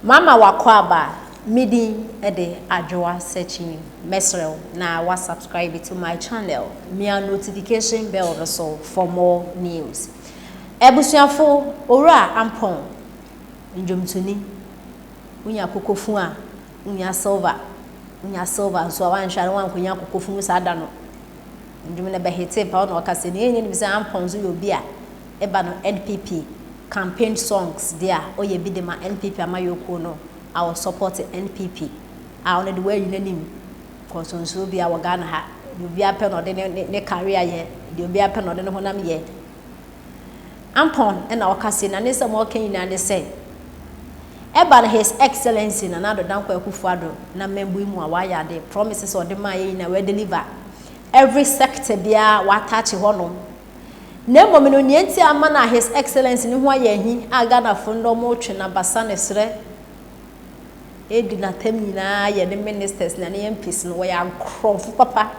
Mama wakwaba midi ede Addo searching mesrel na wa subscribe to my channel. Mia notification bell also for more news. Ebusuafo ora Ampong njomtuni unya kokofu a unya silver so wan hware wan konya kokofu sa da no ndum na behete pa no okase ne enye ni bisa Ampong zo yobi a eba no NPP campaign songs there oye bi de ma NPP amayoko no I will support NPP I only the way you name consonso bi a Ghana ha obi apɛ no de ne career ye de obi apɛ no de ne honam ye Ampong na okase na ne se mo kan ina ne se eba his excellency na Addo danko Akufo Addo na membu mu a wa ya de promises or de ma ye na we deliver every sector bia wa touch honom Nemo mino nienti amana his excellency ni ho ayehi aga na fundo mo twe na basa ne sre edi na tam nyina ye the ministers na ne MPs no we ankrofu papa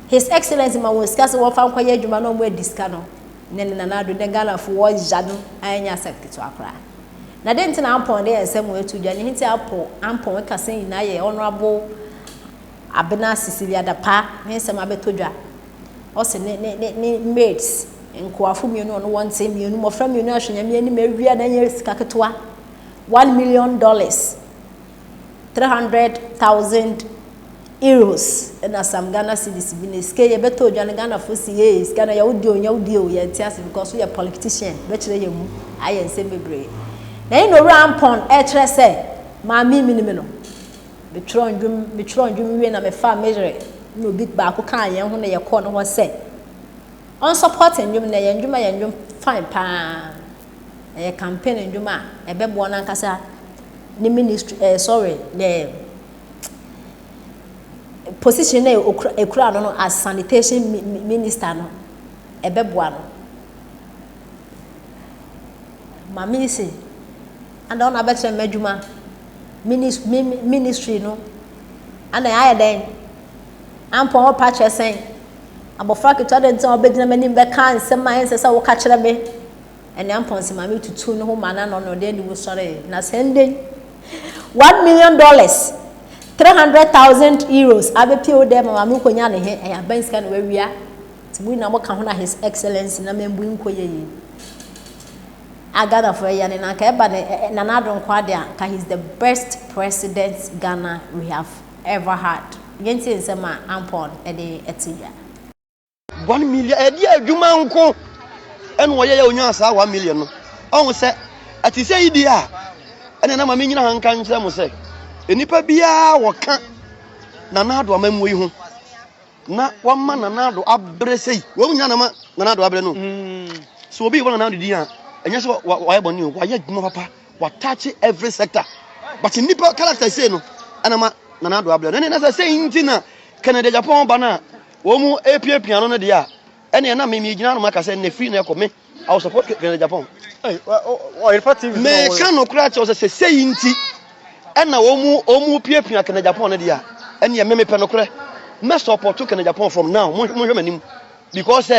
his excellency ma won sika se wo fa nkwa ye adwuma no mo ediska no ne na Addo de Ghana fo wo jado anya secretary akra na de ntina Ampong de ensem wo etu dwa ne hinti Ampong ka sen nyina ye honorable Abena Cecilia Dapa ne ensem abeto dwa also ne mates nkoafo mienu no won tem mienu mo fra mienu ahwenya mienu mawia na nya sika ketwa $1 million 300,000 euros na some Ghana cedis business ke ye beto dwane Ghana fo si yes Ghana ya wudi o ye tiase because we are politician be kire ye mu aye nsem bebre na ino Ampong e kire se ma mi no betro ndwum wie na me fa measure no big ba ko kan yen ho na ye ko no ho se on support ndwum na ye ndwum fine pa e campaign ndwum a e bebo na nkasa ni ministry the position na ekura no as sanitation minister no e bebo no mami si and on abetre madwuma ministry no and I then Ampong patch sen abofra keto de ntan obedina manim be kan nsem ma ense se wo ka kire me ene Ampong se mami tutu no ho mana no de ni wo sore na senden $1 million 300,000 euros abepi o de mami konya ne he e abanska no wawia tibu na mo ka ho na his excellency na membu nkoye yi Ghana for ya ne na ka eba na Addo nkwa de ka he's the best president Ghana we have ever had Genti nsema Ampong ede etija 1 million edi adwuma nko eno wo ye onya asa 1 million no on se ati se idi a ene na ma me nyina hanka nkyere mo se enipa bia wo ka na Addo amamu yi ho na wamma na Addo abre sei wo nya na ma na Addo abre no so obi wona na Addo di a enya so wa ye boni wa ye adwuma papa wa touch every sector but enipa character say no ana ma na Addo abla ne na say intina Canada Japan bana wo mu apia no de a ene na me gina no maka say na free na ekome I will support Canada Japan Thieves me kan no kra che say inti ena wo mu apia Canada Japan no de a ene ye me pe no kra me support Canada Japan from now mo hwe manim because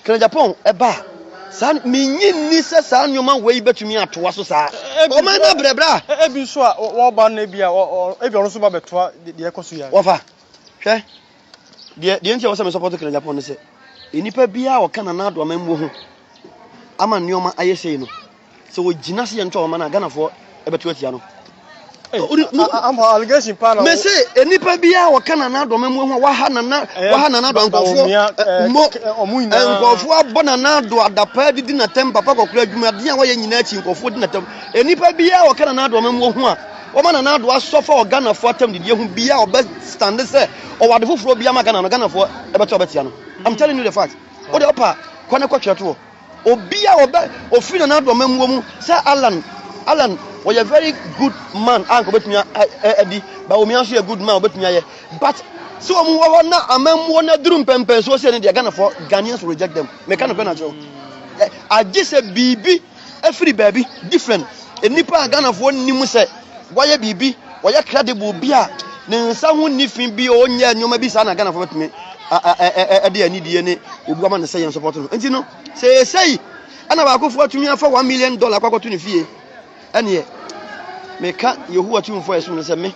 Canada Japan e ba san me nyinni se san nyoma we betumi atoa so sa o man na brebra e bi so a wo ba na bi a e bi ono so ba betoa de ekoso ya wo fa hwe de ntia wo se me support Canada Japan se enipa bia wo kana na Addo amammu ho ama nyoma ayesei no se wo gina se ye ntwa wo ma na Ghana fo e beto atia no am allegation pa na me se enipa bia wo kana na Addo amammu ho wa ha na Addo ankofo mo enkofo abona na Addo adapa didi na tem papa kokura adwuma de a wo ye nyina achi enkofo di na tem enipa bia wo kana na Addo amammu ho a o ma na Addo asofa o Ghana fo atem didi hu bia o be stand se o wade foforo bia ma Ghana fo e beto betia no I'm telling you the fact o de opa kwana kwatweto obia o be ofiri na Addo amammu mu se Alan was a very good man anko betunya edi ba o mi anso a good man betunya ye but so omu wo na amammu na drum pempen so se ne de Ghana for Ghanaians will reject them me kan na jo I just say bibi every baby different enipa Ghana for nimu se waye bibi waye credible bia ne nsa hu nifin bi o nya nyoma bi sa na Ghana for betumi edi ani die ne obu ama ne se yen support no enti no say ana ba Akufo atumi afa $1 million kwakoto ne fie ene Meka Yehowa tumfo yesu no se me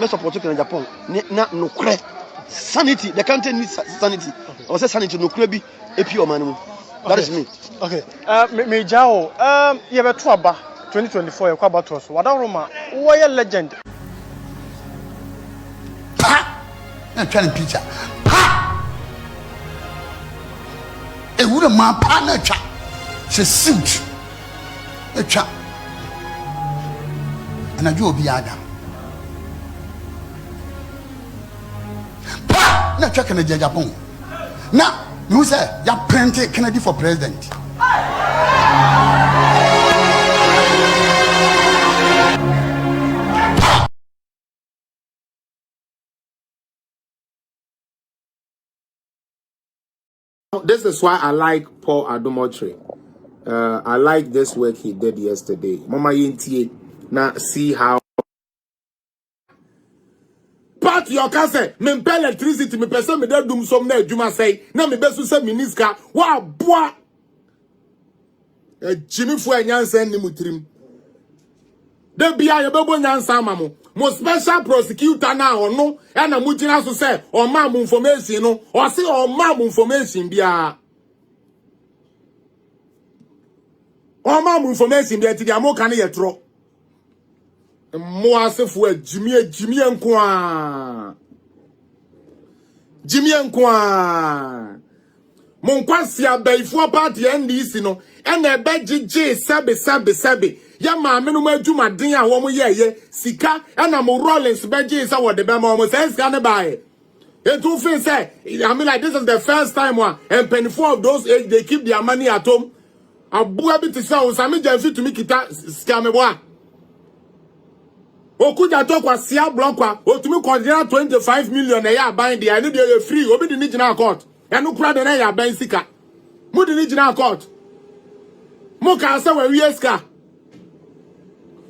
support to Japan na no kre sanity the country needs sanity or say sanity no kre bi epi o man mu. That is me. Okay. Me jao. Ye beto aba 2024 ye kwa bato so. Wada Roma, wo ye legend. Ha! Na try picture. Ha! E wura ma pa na twa. Se suit. E twa. Ana jo obi ada. Pa! Na twa kana Japan. Na you say ya print Kennedy for president. This is why I like Paul Adomotri. I like this work he did yesterday. Mama Yintie, now see how. Part your cousin, me pay electricity, me person me dey dum some na Juma say, na me besu say miniska, wa boa. Jimmy fu enyansa ni mutrim. De bia ye bebo nyansa mamo. Mo special prosecutor na ono, e na mugina so say, o ma mo information no, o say o ma mo information bia. O ma mo information bia ti dia mo kan ye tro. Mo asefo Jimmy enko a. Jimmy enko a. Mon kwasi abaifo party NDC no ena ebegije sabe ya maame no madwumaden a wo mo ye sika ena mo Rollins beje sa wo de be ma mo say sika ne bae it do feel say I mean like this is the first time one and 24 of those age they keep their money at home abua bi ti say o sami janfi to me kita sika me boa okuja to kwasi ablokwa otumi consider 25 million e ya ban dia ne dey free obi di ni gina court enu kura de na ya ban sika mu di ni gina court mu ka se we wieska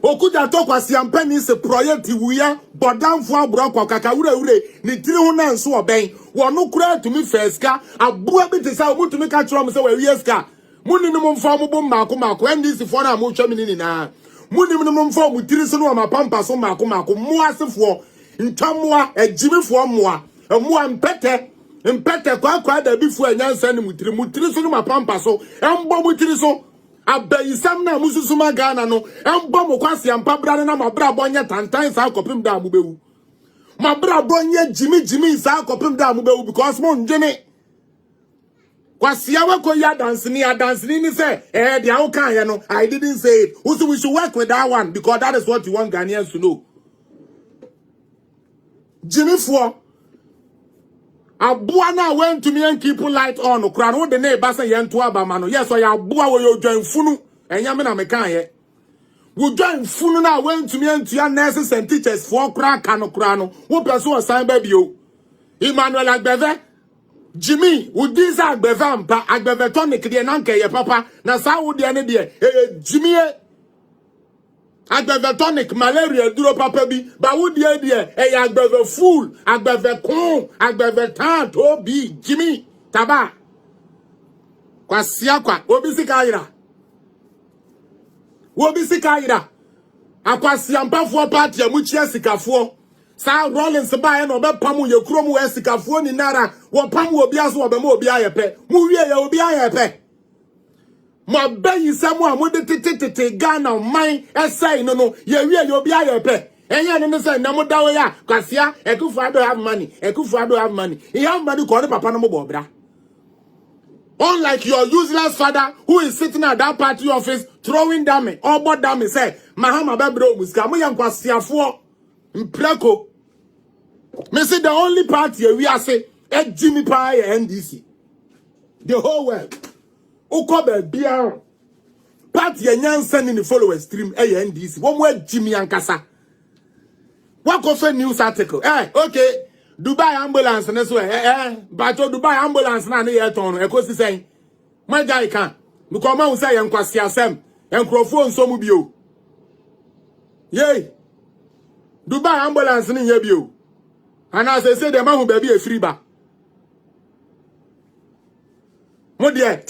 okuja to kwasi ampani se project wuya bodamfo abrokwa kaka wure ni tiri ho na nso oben wonu kura tumi feska abua bi te sa obutumi ka kiro mo se we wieska mu ni mo mfa mo bom mako ndisi fo na mo twami ni na mu ni mo mfa mo tiri so no ma pampa so mako mo asefo ntwamoa agimifo moa moa mpete kwa da bifu anyansa ni mutiri so no ma pampa so embo mutiri so abayisam na mususuma Ghana no embo mo kwase ampa bra na mabra bonye tantan sa akopim da mubewu mabra bonye jimi sa akopim da mubewu because mo ndwene kwase awako ya dance ni say the how can you know I didn't say it also we should work with that one because that is what you want Ghanaians to know Jimmy for abua na went to me and keep light on okra no de na basa ye nto abama no yes o ya abua wo yo dwan funu enya me na me kan ye wo dwan funu na went to me and to nurses and teachers for kra kanokra no wo person osan ba bio Emmanuel Agbeve Jimmy wo dinsa Agbeve ampa Agbeve tonic de na nka ye papa na sa wo de ne de Jimmy Agbeve tonic malaria duro papa bi ba wo de Agbeve full Agbeve kon Agbeve tant obi Jimmy taba kwasia kwa obi sika ira akwasia mpafo party amuchia sikafo sa Rollins ba no be pam ye krom we sikafo ni nara wo pam obi aso obe ma obi ayepe mu wie ya obi ayepe ma bayi samu amode tete Ghana man esai no ye wie ye obi ayepe enya no say na mo dawo ya kwasia Akufo Addo have money he have money ko ne papa no mo bobra. Unlike your useless father who is sitting at that party office throwing dummy, or but dummy say, Mahama Babro Muska, Moyankwasiafo, Mpreko. Me say the only party we are say, Jimmy Pie NDC. The whole world. Ukobe Biar. Party and sending the followers stream NDC. One word Jimmy Ankasa. What of a news article? Okay. Dubai ambulance and this way, but Dubai ambulance na near town. Ekosi saying, my guy can. Because man say and kwasi asem and crofo so mubio. Yay. Dubai ambulance ni yebio. And as I say, the man who baby a free bar. Mo dear.